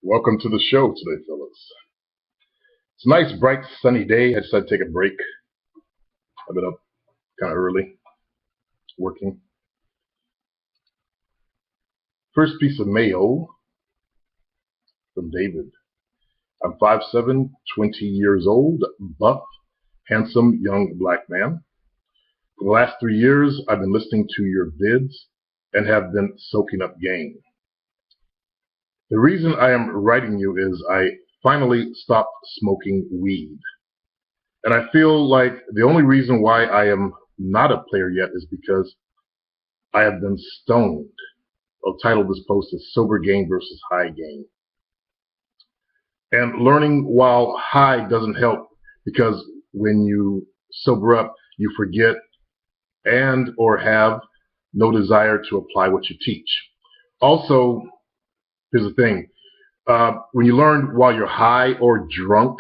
Welcome to the show today, fellas. It's a nice, bright, sunny day. I decided to take a break. I've been up kind of early, working. First piece of mail from David. I'm 5'7", 20 years old, buff, handsome, young black man. For the last 3 years, I've been listening to your vids and have been soaking up game. The reason I am writing you is I finally stopped smoking weed. And I feel like the only reason why I am not a player yet is because I have been stoned. I'll title this post as Sober Game versus High Game. And learning while high doesn't help because when you sober up, you forget and or have no desire to apply what you teach. Also, here's the thing. When you learn while you're high or drunk,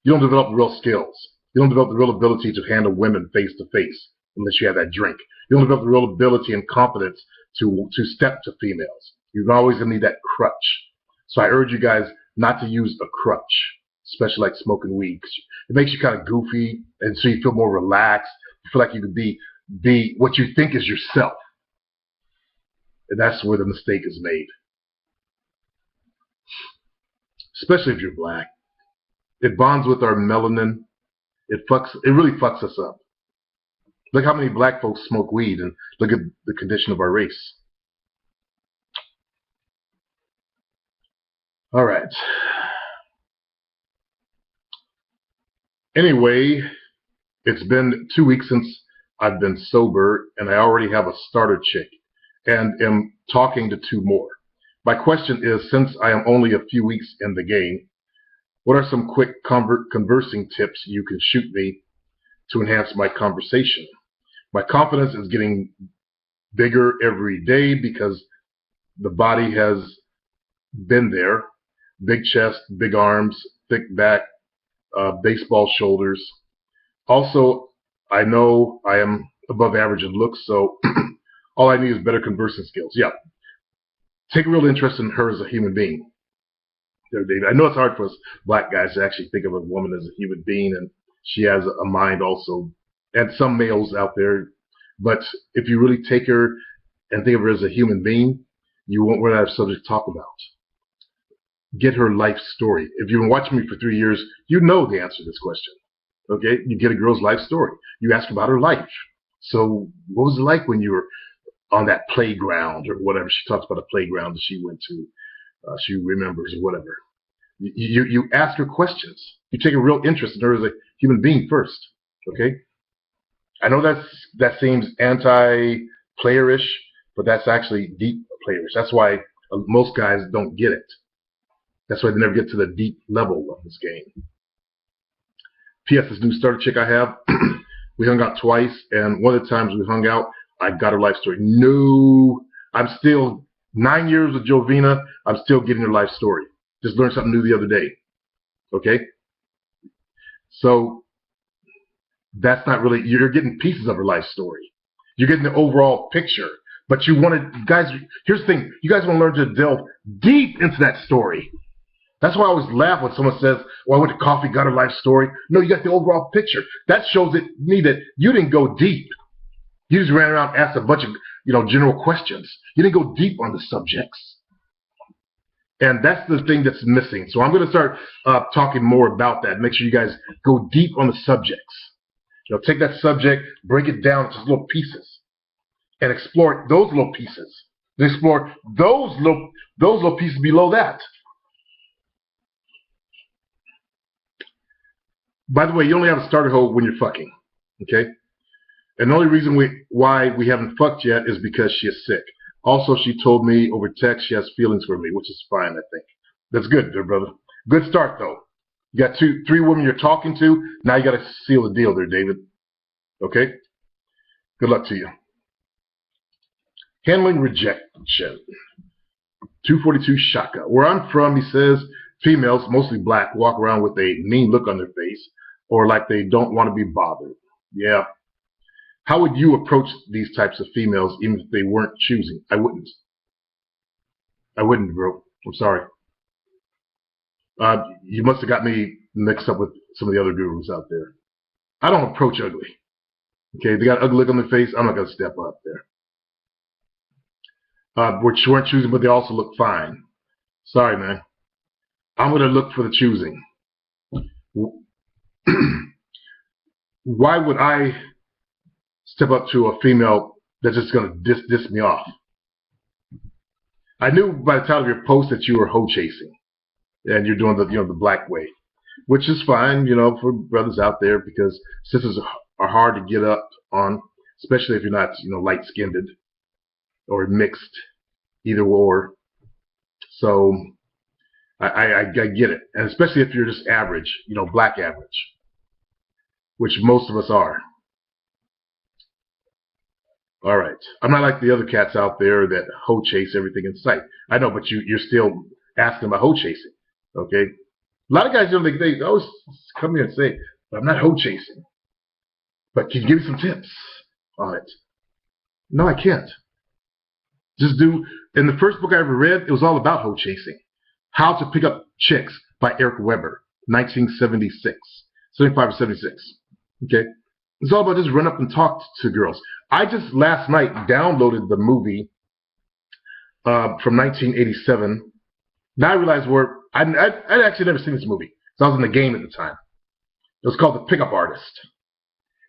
you don't develop real skills. You don't develop the real ability to handle women face to face unless you have that drink. You don't develop the real ability and confidence to step to females. You're always going to need that crutch. So I urge you guys not to use a crutch, especially like smoking weed. It makes you kind of goofy, and so you feel more relaxed. You feel like you could be what you think is yourself. And that's where the mistake is made. Especially if you're black. It bonds with our melanin. It really fucks us up. Look how many black folks smoke weed, and look at the condition of our race. All right. Anyway, it's been 2 weeks since I've been sober, and I already have a starter chick and am talking to 2 more. My question is, since I am only a few weeks in the game, what are some quick conversing tips you can shoot me to enhance my conversation? My confidence is getting bigger every day because the body has been there. Big chest, big arms, thick back, baseball shoulders. Also, I know I am above average in looks, so all I need is better conversing skills. Yeah. Take a real interest in her as a human being. There, David. I know it's hard for us black guys to actually think of a woman as a human being, and she has a mind also, and some males out there. But if you really take her and think of her as a human being, you won't run out of subject to talk about. Get her life story. If you've been watching me for 3 years, you know the answer to this question. Okay? You get a girl's life story. You ask about her life. So what was it like when you were on that playground or whatever? She talks about a playground that she went to. She remembers or whatever. You ask her questions. You take a real interest in her as a human being first. Okay? I know that seems anti-playerish, but that's actually deep playerish. That's why most guys don't get it. That's why they never get to the deep level of this game. P.S. This new starter chick I have, we hung out twice, and one of the times we hung out, I got her life story. No, I'm still 9 years with Jovina. I'm still getting her life story. Just learned something new the other day. Okay? So that's not really, you're getting pieces of her life story. You're getting the overall picture. But you want to, guys, here's the thing. You guys want to learn to delve deep into that story. That's why I always laugh when someone says, well, I went to coffee, got her life story. No, you got the overall picture. That shows me that you didn't go deep. You just ran around and asked a bunch of, general questions. You didn't go deep on the subjects. And that's the thing that's missing. So I'm going to start talking more about that. Make sure you guys go deep on the subjects. Take that subject, break it down into little pieces, and explore those little pieces. And explore those little pieces below that. By the way, you only have a starter hole when you're fucking, okay? And the only reason why we haven't fucked yet is because she is sick. Also, she told me over text she has feelings for me, which is fine, I think. That's good, there, brother. Good start, though. You got 3 women you're talking to. Now you got to seal the deal there, David. Okay? Good luck to you. Handling rejection. 242 Shaka. Where I'm from, he says, females, mostly black, walk around with a mean look on their face or like they don't want to be bothered. Yeah. How would you approach these types of females even if they weren't choosing? I wouldn't, bro. I'm sorry. You must have got me mixed up with some of the other gurus out there. I don't approach ugly. Okay, they got ugly look on their face. I'm not gonna step up there. Weren't choosing, but they also look fine. Sorry, man. I'm gonna look for the choosing. Why would I step up to a female that's just gonna diss me off? I knew by the title of your post that you were hoe chasing, and you're doing the black way, which is fine, for brothers out there, because sisters are hard to get up on, especially if you're not, light skinned or mixed, either or. So I get it, and especially if you're just average, black average, which most of us are. All right, I'm not like the other cats out there that hoe chase everything in sight. I know, but you're still asking about hoe chasing, okay? A lot of guys, they always come here and say, "I'm not hoe chasing," but can you give me some tips on it? No, I can't. Just do. In the first book I ever read, it was all about hoe chasing. How to Pick Up Chicks by Eric Weber, 1976, 75 or 76. Okay, it's all about just run up and talk to girls. I just last night downloaded the movie from 1987. Now I realize I'd actually never seen this movie, so I was in the game at the time. It was called The Pickup Artist,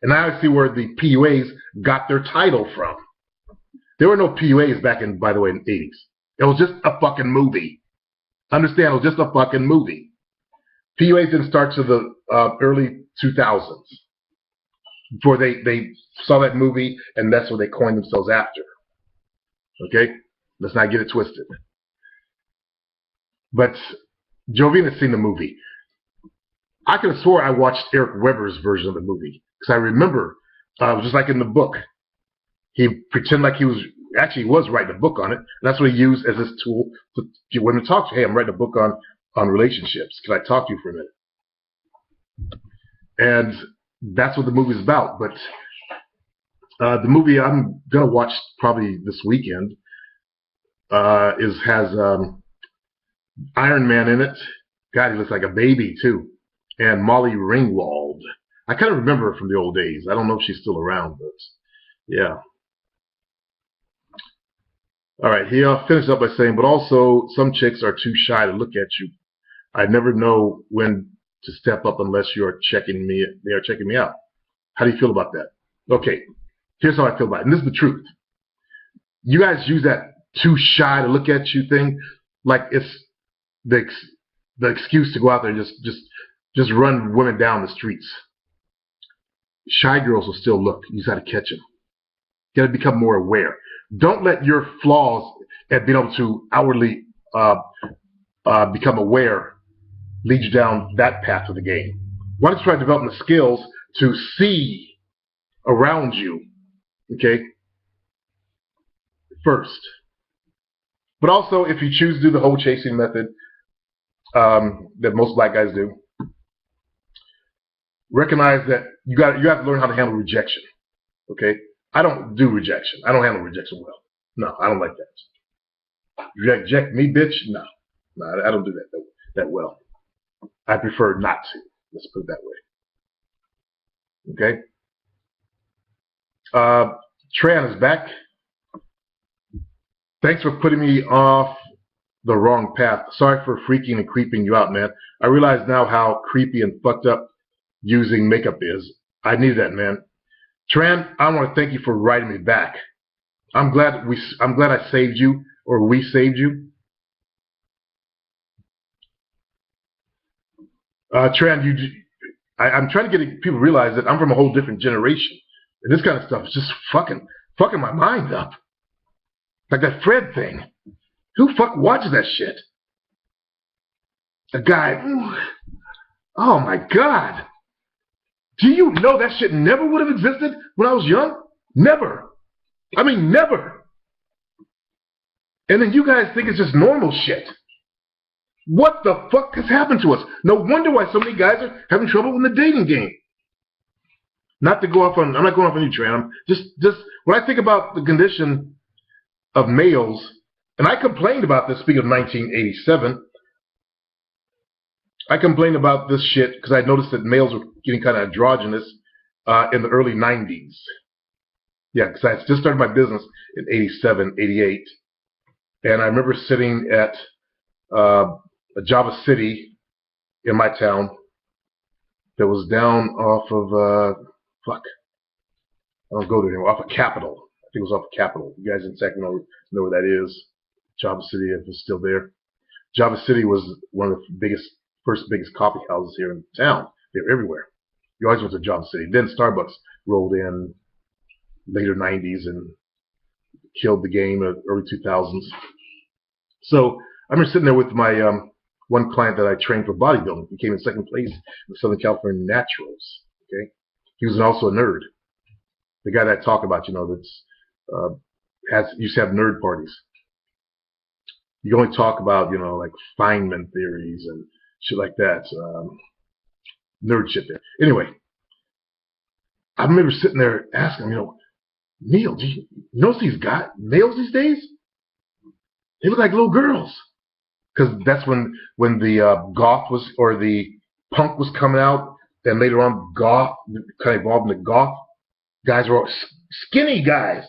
and now I see where the PUAs got their title from. There were no PUAs back in, by the way, in the 80s. It was just a fucking movie. Understand, it was just a fucking movie. PUAs didn't start to the early 2000s. Before they saw that movie, and that's what they coined themselves after. Okay? Let's not get it twisted. But Jovina's seen the movie. I could have swore I watched Eric Weber's version of the movie, because I remember, just like in the book, he pretended like he was writing a book on it. And that's what he used as his tool to get women to talk to. Hey, I'm writing a book on relationships. Can I talk to you for a minute? And that's what the movie's about. But the movie I'm gonna watch probably this weekend has Iron Man in it. God, he looks like a baby too. And Molly Ringwald. I kind of remember her from the old days. I don't know if she's still around, but yeah. All right, he finished up by saying, but also some chicks are too shy to look at you. I never know when to step up unless they are checking me out. How do you feel about that? Okay, here's how I feel about it, and this is the truth. You guys use that too shy to look at you thing like it's the excuse to go out there and just run women down the streets. Shy girls will still look. You just got to catch them. You got to become more aware. Don't let your flaws at being able to outwardly become aware lead you down that path of the game. Why don't you try developing the skills to see around you, okay, first. But also, if you choose to do the hoe chasing method that most black guys do, recognize that you have to learn how to handle rejection, okay? I don't do rejection. I don't handle rejection well. No, I don't like that. Reject me, bitch? No, I don't do that well. I prefer not to. Let's put it that way. Okay. Tran is back. Thanks for putting me off the wrong path. Sorry for freaking and creeping you out, man. I realize now how creepy and fucked up using makeup is. I need that, man. Tran, I want to thank you for writing me back. I'm glad I saved you, or we saved you. Tran, I'm trying to get people to realize that I'm from a whole different generation, and this kind of stuff is just fucking my mind up. Like that Fred thing. Who fuck watches that shit? A guy. Oh my God. Do you know that shit never would have existed when I was young? Never. I mean, never. And then you guys think it's just normal shit. What the fuck has happened to us? No wonder why so many guys are having trouble in the dating game. Not to go off on, I'm not going off on you, Tran. I'm just when I think about the condition of males, and I complained about this, speaking of 1987, I complained about this shit because I noticed that males were getting kind of androgynous in the early 90s. Yeah, because I just started my business in 87, 88. And I remember sitting at Java City in my town that was down off of, I don't go there anymore, off of Capitol. I think it was off of Capitol. You guys in Sacramento know where that is. Java City, if it's still there. Java City was one of the first biggest coffee houses here in town. They were everywhere. You always went to Java City. Then Starbucks rolled in later 90s and killed the game in the early 2000s. So I remember sitting there with my one client that I trained for bodybuilding. He came in second place in the Southern California Naturals. Okay, he was also a nerd. The guy that I talk about, that's used to have nerd parties. You only talk about, like Feynman theories and shit like that. Nerd shit there. Anyway, I remember sitting there asking him, Neil, do you notice these males these days? They look like little girls. Because that's when the goth was, or the punk was coming out, and later on goth kind of evolved into goth. Guys were all skinny guys.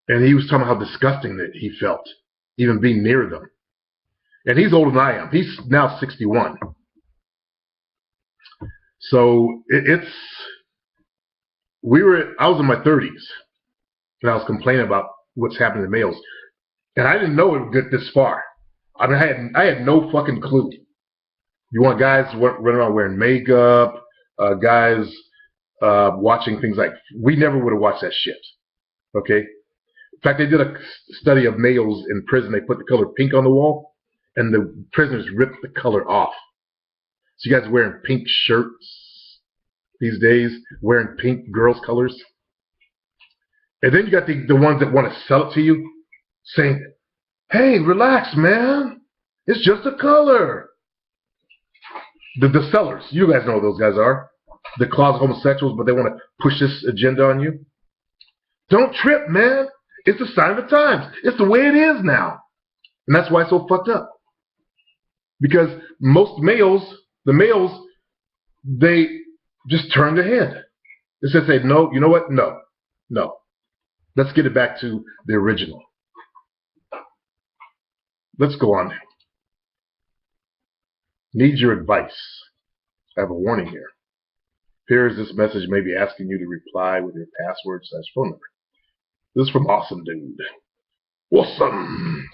And he was talking about how disgusting that he felt, even being near them. And he's older than I am. He's now 61. So I was in my 30s, and I was complaining about what's happening to males. And I didn't know it would get this far. I mean, I had no fucking clue. You want guys running around wearing makeup, guys watching things like, we never would have watched that shit. Okay? In fact, they did a study of males in prison. They put the color pink on the wall, and the prisoners ripped the color off. So you guys wearing pink shirts these days, wearing pink girls' colors. And then you got the ones that want to sell it to you, saying, hey, relax, man. It's just a color. The sellers, you guys know who those guys are. The closet homosexuals, but they want to push this agenda on you. Don't trip, man. It's a sign of the times. It's the way it is now. And that's why it's so fucked up. Because most males, they just turn their head. They just say, no, you know what? No. Let's get it back to the original. Let's go on. Need your advice. I have a warning here. Here's this message may be asking you to reply with your password/phone number. This is from Awesome Dude. Awesome.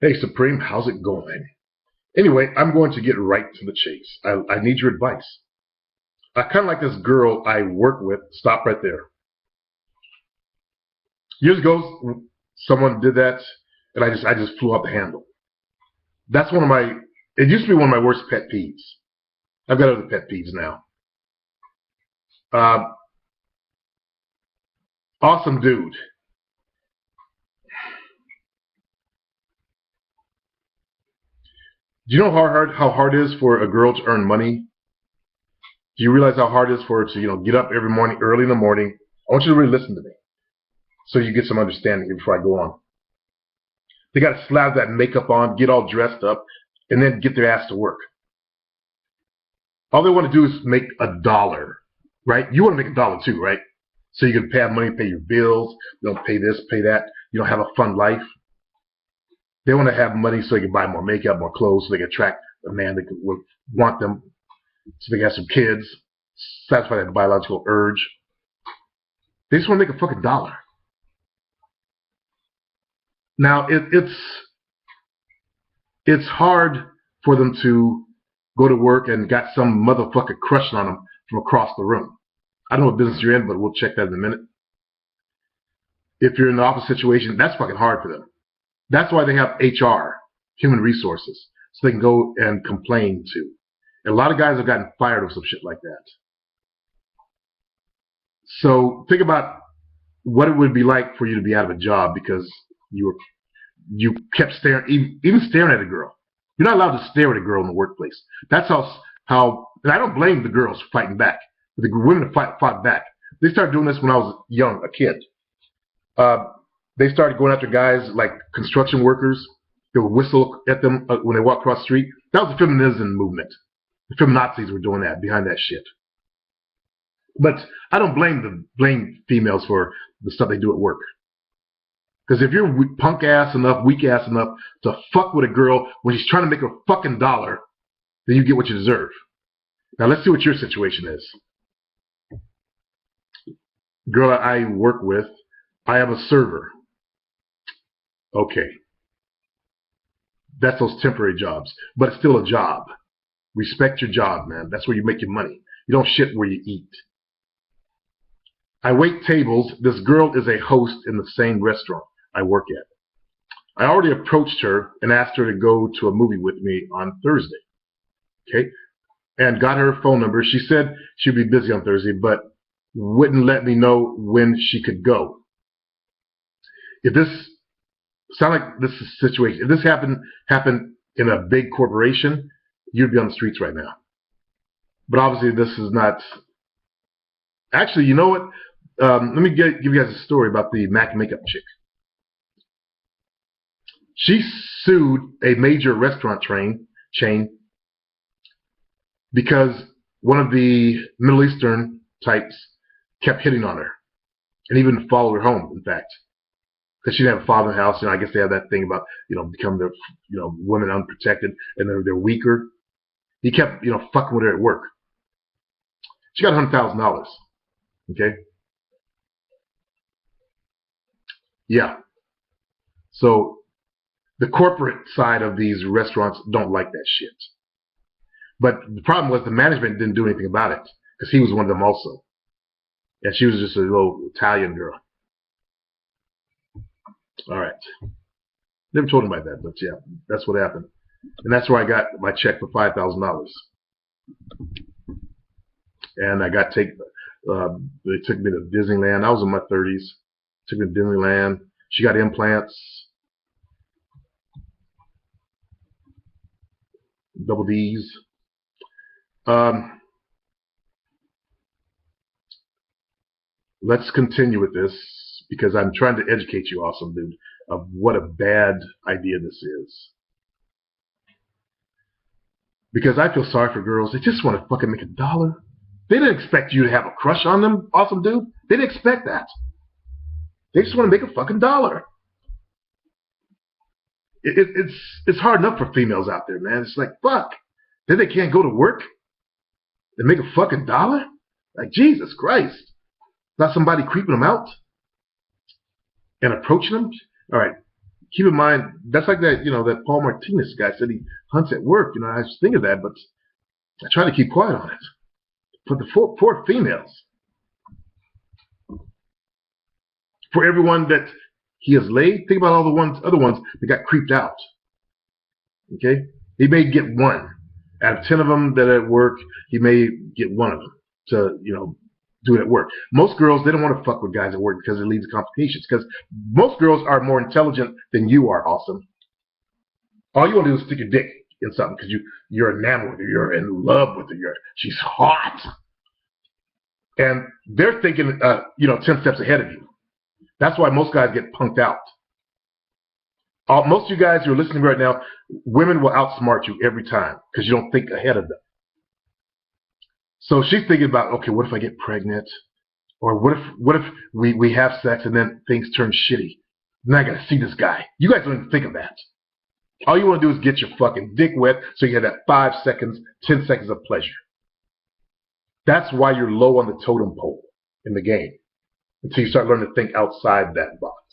Hey, Supreme, how's it going? Anyway, I'm going to get right to the chase. I need your advice. I kind of like this girl I work with. Stop right there. Years ago, someone did that, and I just flew out the handle. That's it used to be one of my worst pet peeves. I've got other pet peeves now. Awesome Dude. Do you know how hard it is for a girl to earn money? Do you realize how hard it is for her to, get up every morning, early in the morning? I want you to really listen to me so you get some understanding here before I go on. They got to slap that makeup on, get all dressed up, and then get their ass to work. All they want to do is make $1, right? You want to make $1 too, right? So you can have money, pay your bills, pay this, pay that. You don't have a fun life. They want to have money so they can buy more makeup, more clothes, so they can attract a man that would want them, so they can have some kids, satisfy that biological urge. They just want to make a fucking $1. Now, it's hard for them to go to work and got some motherfucker crushing on them from across the room. I don't know what business you're in, but we'll check that in a minute. If you're in the office situation, that's fucking hard for them. That's why they have HR, human resources, so they can go and complain to. And a lot of guys have gotten fired over some shit like that. So think about what it would be like for you to be out of a job because you kept staring, even staring at a girl. You're not allowed to stare at a girl in the workplace. That's how and I don't blame the girls for fighting back. The women fought back. They started doing this when I was young, a kid. They started going after guys like construction workers they would whistle at them when they walk across the street. That was the feminism movement. The feminazis were doing that behind that shit. But I don't blame females for the stuff they do at work. Because if you're punk ass enough, weak ass enough to fuck with a girl when she's trying to make a fucking dollar, then you get what you deserve. Now let's see what your situation is. Girl I work with, I am a server. Okay. That's those temporary jobs. But it's still a job. Respect your job, man. That's where you make your money. You don't shit where you eat. I wait tables. This girl is a host in the same restaurant I work at. I already approached her and asked her to go to a movie with me on Thursday. Okay? And got her phone number. She said she'd be busy on Thursday, but wouldn't let me know when she could go. If this sound like this is a situation, if this happened in a big corporation, you'd be on the streets right now. But obviously this is not. Actually, you know what? Let me give you guys a story about the Mac makeup chick. She sued a major restaurant chain because one of the Middle Eastern types kept hitting on her and even followed her home, in fact. Because she didn't have a father in the house. I guess they have that thing about, becoming the, women unprotected and they're weaker. He kept, fucking with her at work. She got $100,000. Okay? Yeah. So the corporate side of these restaurants don't like that shit. But the problem was the management didn't do anything about it because he was one of them also. And she was just a little Italian girl. All right. Never told him about that, but yeah, that's what happened. And that's where I got my check for $5,000. And I got they took me to Disneyland. I was in my 30s. Took me to Disneyland. She got implants. Double D's. Let's continue with this because I'm trying to educate you, awesome dude, of what a bad idea this is. Because I feel sorry for girls. They just want to fucking make $1. They didn't expect you to have a crush on them, awesome dude. They didn't expect that. They just want to make a fucking $1. It's hard enough for females out there, man. It's like, fuck. Then they can't go to work and make a fucking $1? Like, Jesus Christ. Not somebody creeping them out and approaching them? All right. Keep in mind, that's like that, that Paul Martinez guy said he hunts at work. I was thinking of that, but I try to keep quiet on it. For the poor females. For everyone that he has laid, think about all the other ones that got creeped out. Okay? He may get one. Out of 10 of them that are at work, he may get one of them to, do it at work. Most girls, they don't want to fuck with guys at work because it leads to complications. Because most girls are more intelligent than you are, awesome. All you want to do is stick your dick in something because you're enamored with her, you're in love with her, she's hot. And they're thinking, 10 steps ahead of you. That's why most guys get punked out. Most of you guys who are listening right now, women will outsmart you every time because you don't think ahead of them. So she's thinking about, okay, what if I get pregnant? Or what if we have sex and then things turn shitty? Then I got to see this guy. You guys don't even think of that. All you want to do is get your fucking dick wet so you have that 5 seconds, 10 seconds of pleasure. That's why you're low on the totem pole in the game. Until you start learning to think outside that box.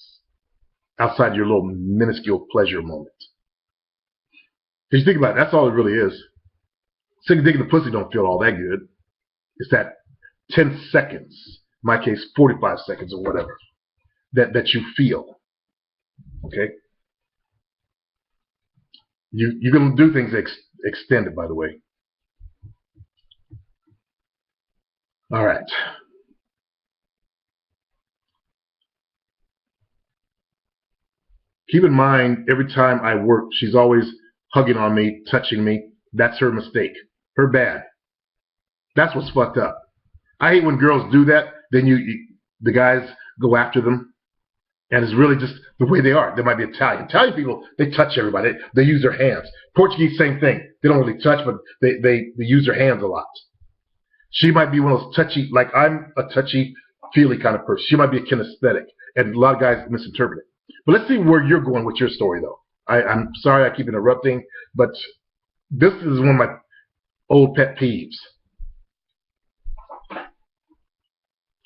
Outside your little minuscule pleasure moment. If you think about it, that's all it really is. Sitting dick in the pussy don't feel all that good. It's that 10 seconds, in my case 45 seconds or whatever, that you feel. Okay? You're going to do things extended, by the way. All right. Keep in mind, every time I work, she's always hugging on me, touching me. That's her mistake. Her bad. That's what's fucked up. I hate when girls do that. Then the guys go after them And it's really just the way they are. They might be Italian. Italian people, they touch everybody. They use their hands. Portuguese, same thing. They don't really touch, but they use their hands a lot. She might be one of those touchy, like I'm a touchy-feely kind of person. She might be a kinesthetic, and a lot of guys misinterpret it. But let's see where you're going with your story, though. I'm sorry I keep interrupting, but this is one of my old pet peeves.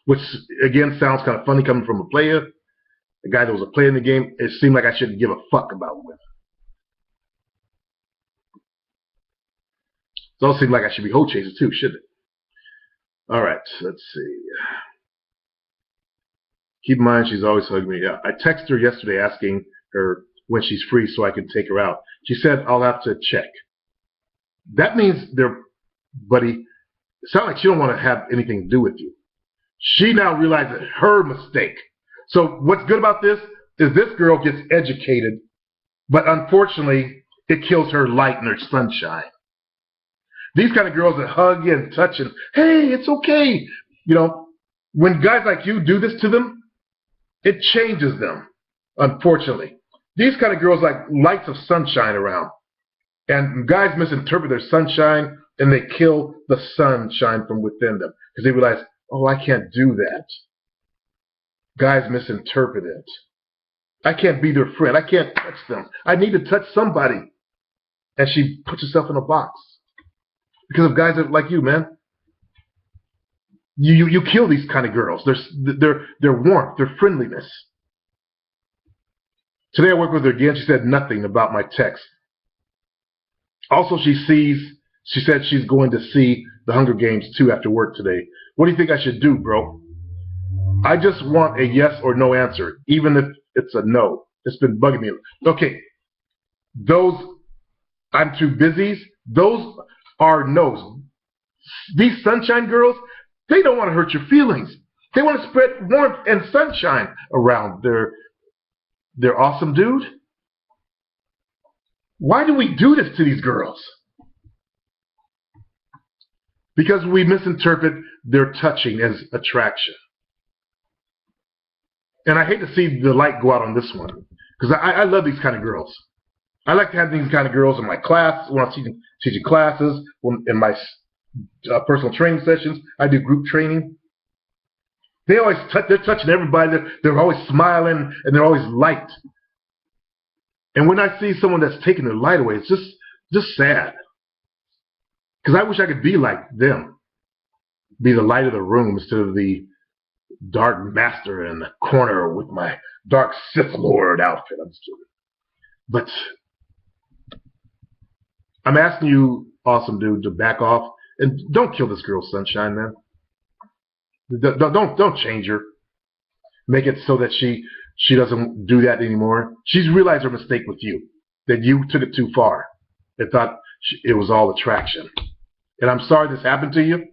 Which, again, sounds kind of funny coming from a player. A guy that was a player in the game. It seemed like I shouldn't give a fuck about women. It also seemed like I should be hoe chaser too, shouldn't it? Alright, let's see. Keep in mind, she's always hugging me. I texted her yesterday asking her when she's free so I can take her out. She said, I'll have to check. That means buddy, it sounds like she don't want to have anything to do with you. She now realizes her mistake. So what's good about this is this girl gets educated, but unfortunately, it kills her light and her sunshine. These kind of girls that hug you and touch and, hey, it's okay. You know, when guys like you do this to them, it changes them, unfortunately. These kind of girls like lights of sunshine around. And guys misinterpret their sunshine and they kill the sunshine from within them. Because they realize, oh, I can't do that. Guys misinterpret it. I can't be their friend. I can't touch them. I need to touch somebody. And she puts herself in a box. Because of guys that like you, man. You kill these kind of girls. Their warmth, their friendliness. Today I worked with her again. She said nothing about my text. Also, she said she's going to see the Hunger Games 2 after work today. What do you think I should do, bro? I just want a yes or no answer, even if it's a no. It's been bugging me. Okay, those I'm too busy, those are no's. These sunshine girls, they don't want to hurt your feelings. They want to spread warmth and sunshine around. They're awesome, dude. Why do we do this to these girls? Because we misinterpret their touching as attraction. And I hate to see the light go out on this one. Because I love these kind of girls. I like to have these kind of girls in my class, when I'm teaching classes, in my personal training sessions. I do group training. They always they're touching everybody. They're always smiling, and they're always light. And when I see someone that's taking their light away, it's just sad. Because I wish I could be like them. Be the light of the room instead of the dark master in the corner with my dark Sith Lord outfit. I'm just kidding. But I'm asking you, awesome dude, to back off and don't kill this girl's sunshine, man. Don't change her. Make it so that she doesn't do that anymore. She's realized her mistake with you, that you took it too far and thought it was all attraction. And I'm sorry this happened to you.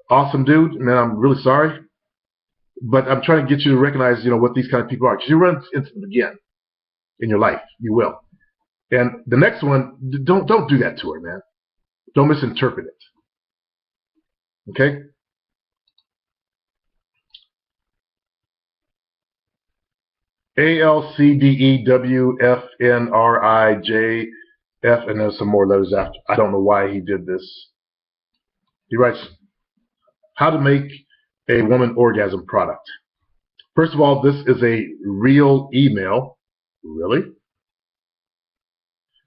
Awesome dude, man, I'm really sorry. But I'm trying to get you to recognize, what these kind of people are. Because you run into them again in your life. You will. And the next one, don't do that to her, man. Don't misinterpret it. Okay? ALCDEWFNRIJF, and there's some more letters after. I don't know why he did this. He writes, how to make a woman orgasm product. First of all, this is a real email. Really?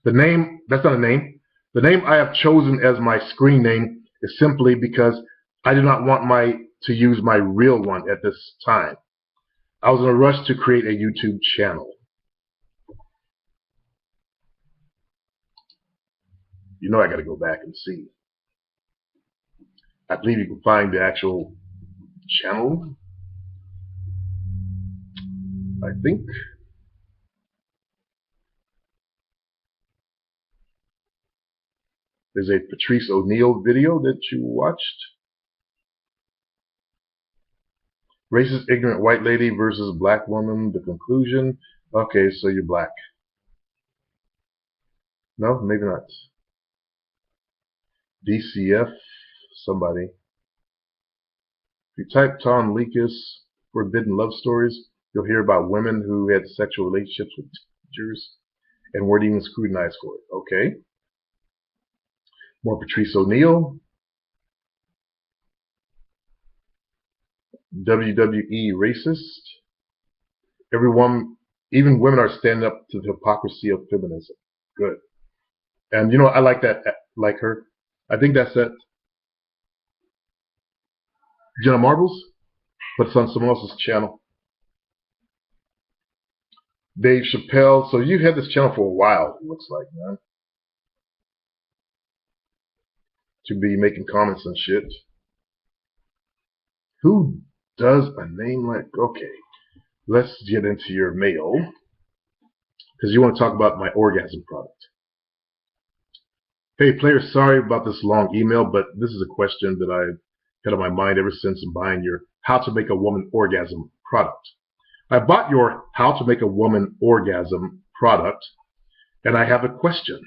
The name, that's not a name. The name I have chosen as my screen name is simply because I do not want to use my real one at this time. I was in a rush to create a YouTube channel. I got to go back and see. I believe you can find the actual channel. I think. There's a Patrice O'Neal video that you watched. Racist, ignorant white lady versus black woman. The conclusion. Okay, so you're black. No, maybe not. DCF. Somebody. If you type Tom Leykis Forbidden Love Stories, You'll hear about women who had sexual relationships with teachers and weren't even scrutinized for it. Okay. More Patrice O'Neal. WWE racist. Everyone, even women, are standing up to the hypocrisy of feminism. Good. And you know, I like that, like her. I think that's it. Jenna Marbles, but it's on someone else's channel. Dave Chappelle. So you've had this channel for a while, it looks like, man. To be making comments and shit. Who does a name like... Okay, let's get into your mail. Because you want to talk about my orgasm product. Hey, player, sorry about this long email, but this is a question that I've had on my mind ever since buying your How to Make a Woman Orgasm product. I bought your How to Make a Woman Orgasm product, and I have a question.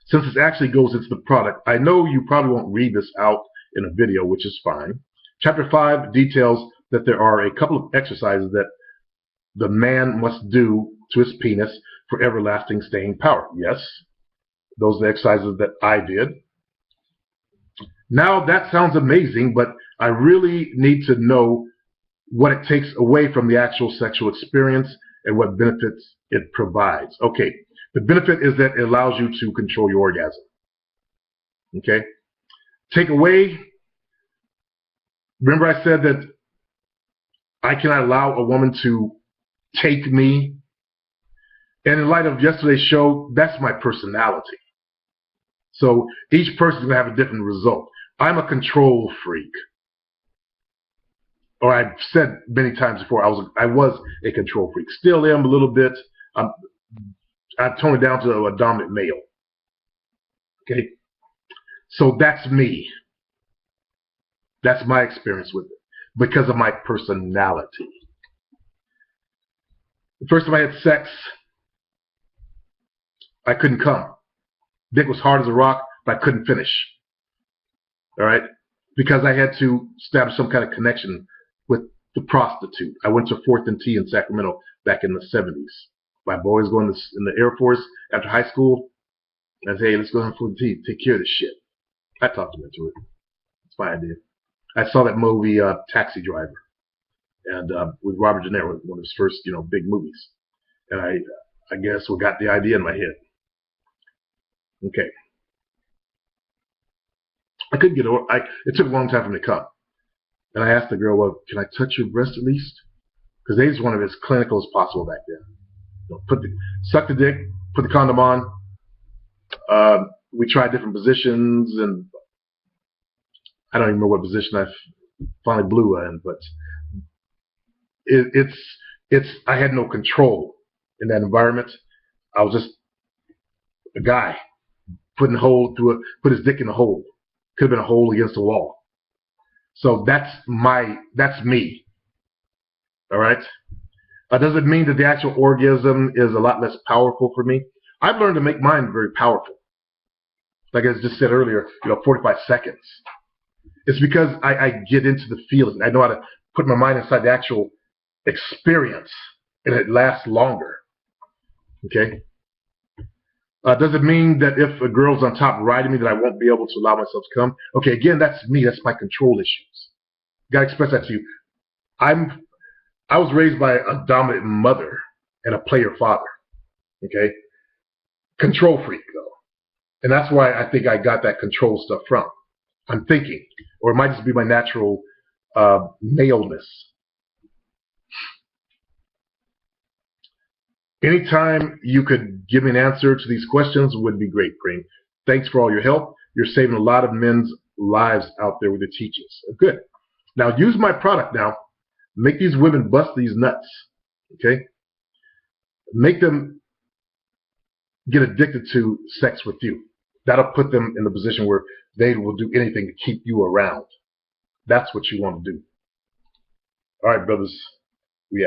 Since it actually goes into the product, I know you probably won't read this out in a video, which is fine. Chapter 5 details that there are a couple of exercises that the man must do to his penis for everlasting staying power. Yes, those are the exercises that I did. Now that sounds amazing, but I really need to know what it takes away from the actual sexual experience and what benefits it provides. Okay, the benefit is that it allows you to control your orgasm. Okay, take away. Remember I said that I cannot allow a woman to take me. And in light of yesterday's show, that's my personality. So each person's going to have a different result. I'm a control freak. Or I've said many times before, I was a control freak. Still am a little bit. I've toned it down to a dominant male. Okay? So that's me. That's my experience with it. Because of my personality. The first time I had sex, I couldn't come. Dick was hard as a rock, but I couldn't finish. All right? Because I had to establish some kind of connection with the prostitute. I went to 4th and T in Sacramento back in the 70s. My boy was going in the Air Force after high school. I said, hey, let's go to 4th and T. Take care of this shit. I talked him into it. It's my idea. I saw that movie, Taxi Driver, and with Robert De Niro, one of his first, big movies. And I guess what got the idea in my head. Okay. I couldn't get over. It took a long time for me to come. And I asked the girl, well, can I touch your breast at least? Because they just wanted it as clinical as possible back then. Suck the dick, put the condom on. We tried different positions, and I don't even know what position I finally blew in, but I had no control in that environment. I was just a guy put his dick in a hole. Could have been a hole against the wall. So that's me. All right. Does it mean that the actual orgasm is a lot less powerful for me? I've learned to make mine very powerful. Like I just said earlier, 45 seconds. It's because I get into the feeling. I know how to put my mind inside the actual experience, and it lasts longer. Okay? Does it mean that if a girl's on top riding me that I won't be able to allow myself to come? Okay, again, that's me. That's my control issues. Got to express that to you. I was raised by a dominant mother and a player father. Okay? Control freak, though. And that's why I think I got that control stuff from. I'm thinking. Or it might just be my natural maleness. Anytime you could give me an answer to these questions would be great, Green. Thanks for all your help. You're saving a lot of men's lives out there with your teachings. Good. Now use my product now. Make these women bust these nuts. Okay? Make them get addicted to sex with you. That'll put them in the position where they will do anything to keep you around. That's what you want to do. All right, brothers. We at it.